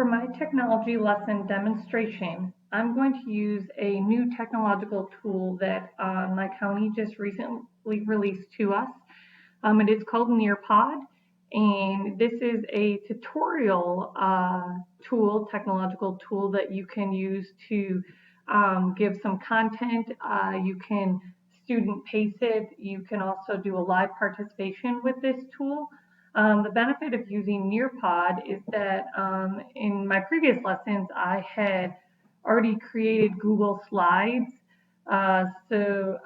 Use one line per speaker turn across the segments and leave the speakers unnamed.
For my technology lesson demonstration, I'm going to use a new technological tool that my county just recently released to us. It is called Nearpod, and this is a tutorial technological tool that you can use to give some content. You can student pace it. You can also do a live participation with this tool. The benefit of using Nearpod is that in my previous lessons, I had already created Google Slides. So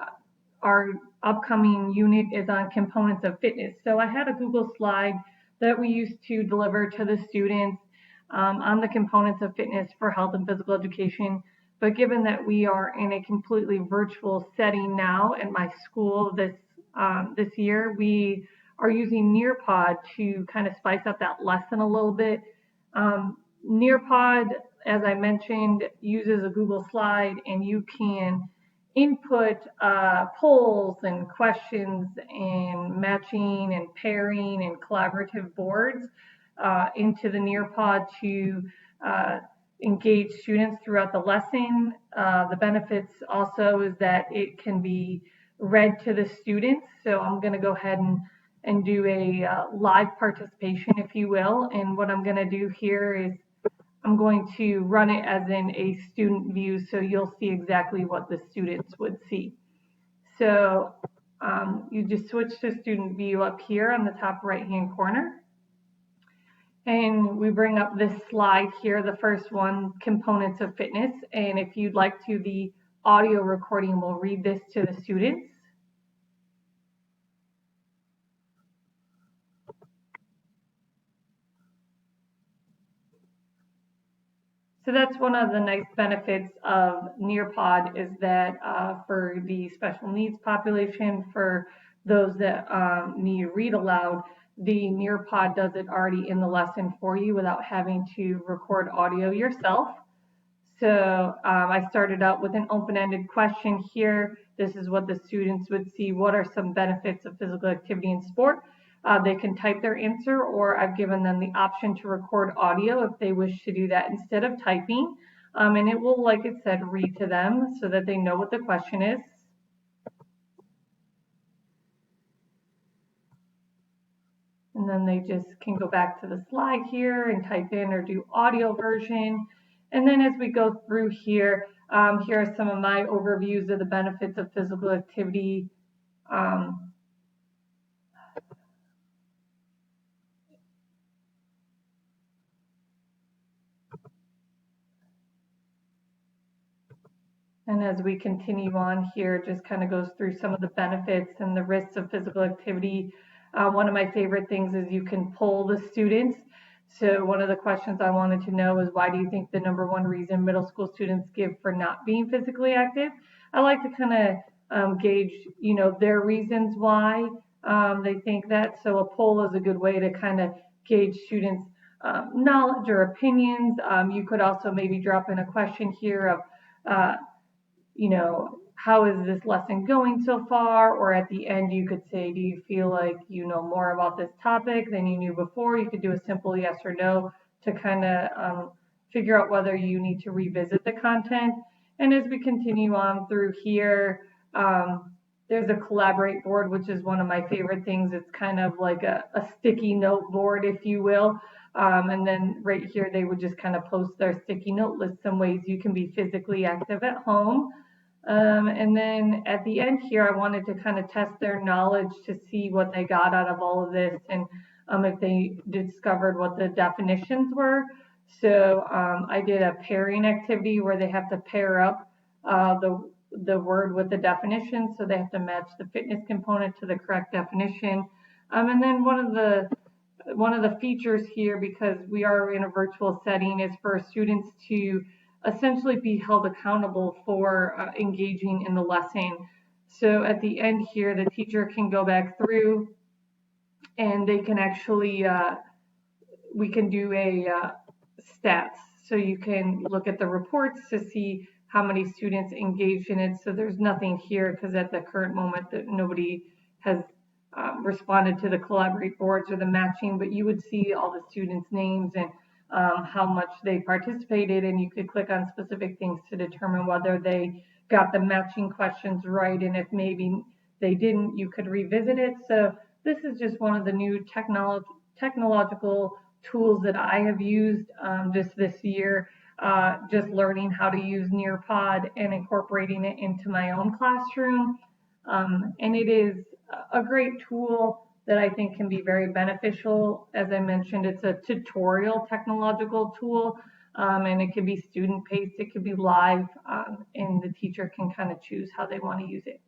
our upcoming unit is on components of fitness. So I had a Google slide that we used to deliver to the students on the components of fitness for health and physical education. But given that we are in a completely virtual setting now at my school this year, we are using Nearpod to kind of spice up that lesson a little bit. Nearpod, as I mentioned, uses a Google slide, and you can input polls and questions and matching and pairing and collaborative boards into the Nearpod to engage students throughout the lesson. The benefits also is that it can be read to the students. So I'm going to go ahead and do a live participation, if you will. And what I'm going to do here is I'm going to run it as in a student view, so you'll see exactly what the students would see. So you just switch to student view up here on the top right-hand corner. And we bring up this slide here, the first one, components of fitness. And if you'd like to, the audio recording will read this to the students. So that's one of the nice benefits of Nearpod, is that for the special needs population, for those that need to read aloud, the Nearpod does it already in the lesson for you without having to record audio yourself. So I started out with an open-ended question here. This is what the students would see. What are some benefits of physical activity in sport? They can type their answer, or I've given them the option to record audio if they wish to do that instead of typing. And it will, like it said, read to them so that they know what the question is. And then they just can go back to the slide here and type in or do audio version. And then as we go through here, here are some of my overviews of the benefits of physical activity. And as we continue on here, just kind of goes through some of the benefits and the risks of physical activity. One of my favorite things is you can poll the students. So one of the questions I wanted to know is, why do you think the #1 reason middle school students give for not being physically active? I like to kind of gauge, their reasons why they think that. So a poll is a good way to kind of gauge students' knowledge or opinions. You could also maybe drop in a question here of, how is this lesson going so far? Or at the end, you could say, do you feel like you know more about this topic than you knew before? You could do a simple yes or no to kind of figure out whether you need to revisit the content. And as we continue on through here, there's a collaborate board, which is one of my favorite things. It's kind of like a sticky note board, if you will. And then right here, they would just kind of post their sticky note list, some ways you can be physically active at home. And then at the end here, I wanted to kind of test their knowledge to see what they got out of all of this, and if they discovered what the definitions were. So I did a pairing activity where they have to pair up the word with the definition. So they have to match the fitness component to the correct definition. And then one of the features here, because we are in a virtual setting, is for students to essentially be held accountable for engaging in the lesson. So at the end here, the teacher can go back through and they can actually, we can do a stats. So you can look at the reports to see how many students engaged in it. So there's nothing here because at the current moment that nobody has responded to the collaborate boards or the matching, but you would see all the students' names and how much they participated, and you could click on specific things to determine whether they got the matching questions right, and if maybe they didn't, you could revisit it. So this is just one of the new technological tools that I have used just this year, just learning how to use Nearpod and incorporating it into my own classroom. And it is a great tool that I think can be very beneficial. As I mentioned, it's a tutorial technological tool, and it can be student paced, it could be live, and the teacher can kind of choose how they want to use it.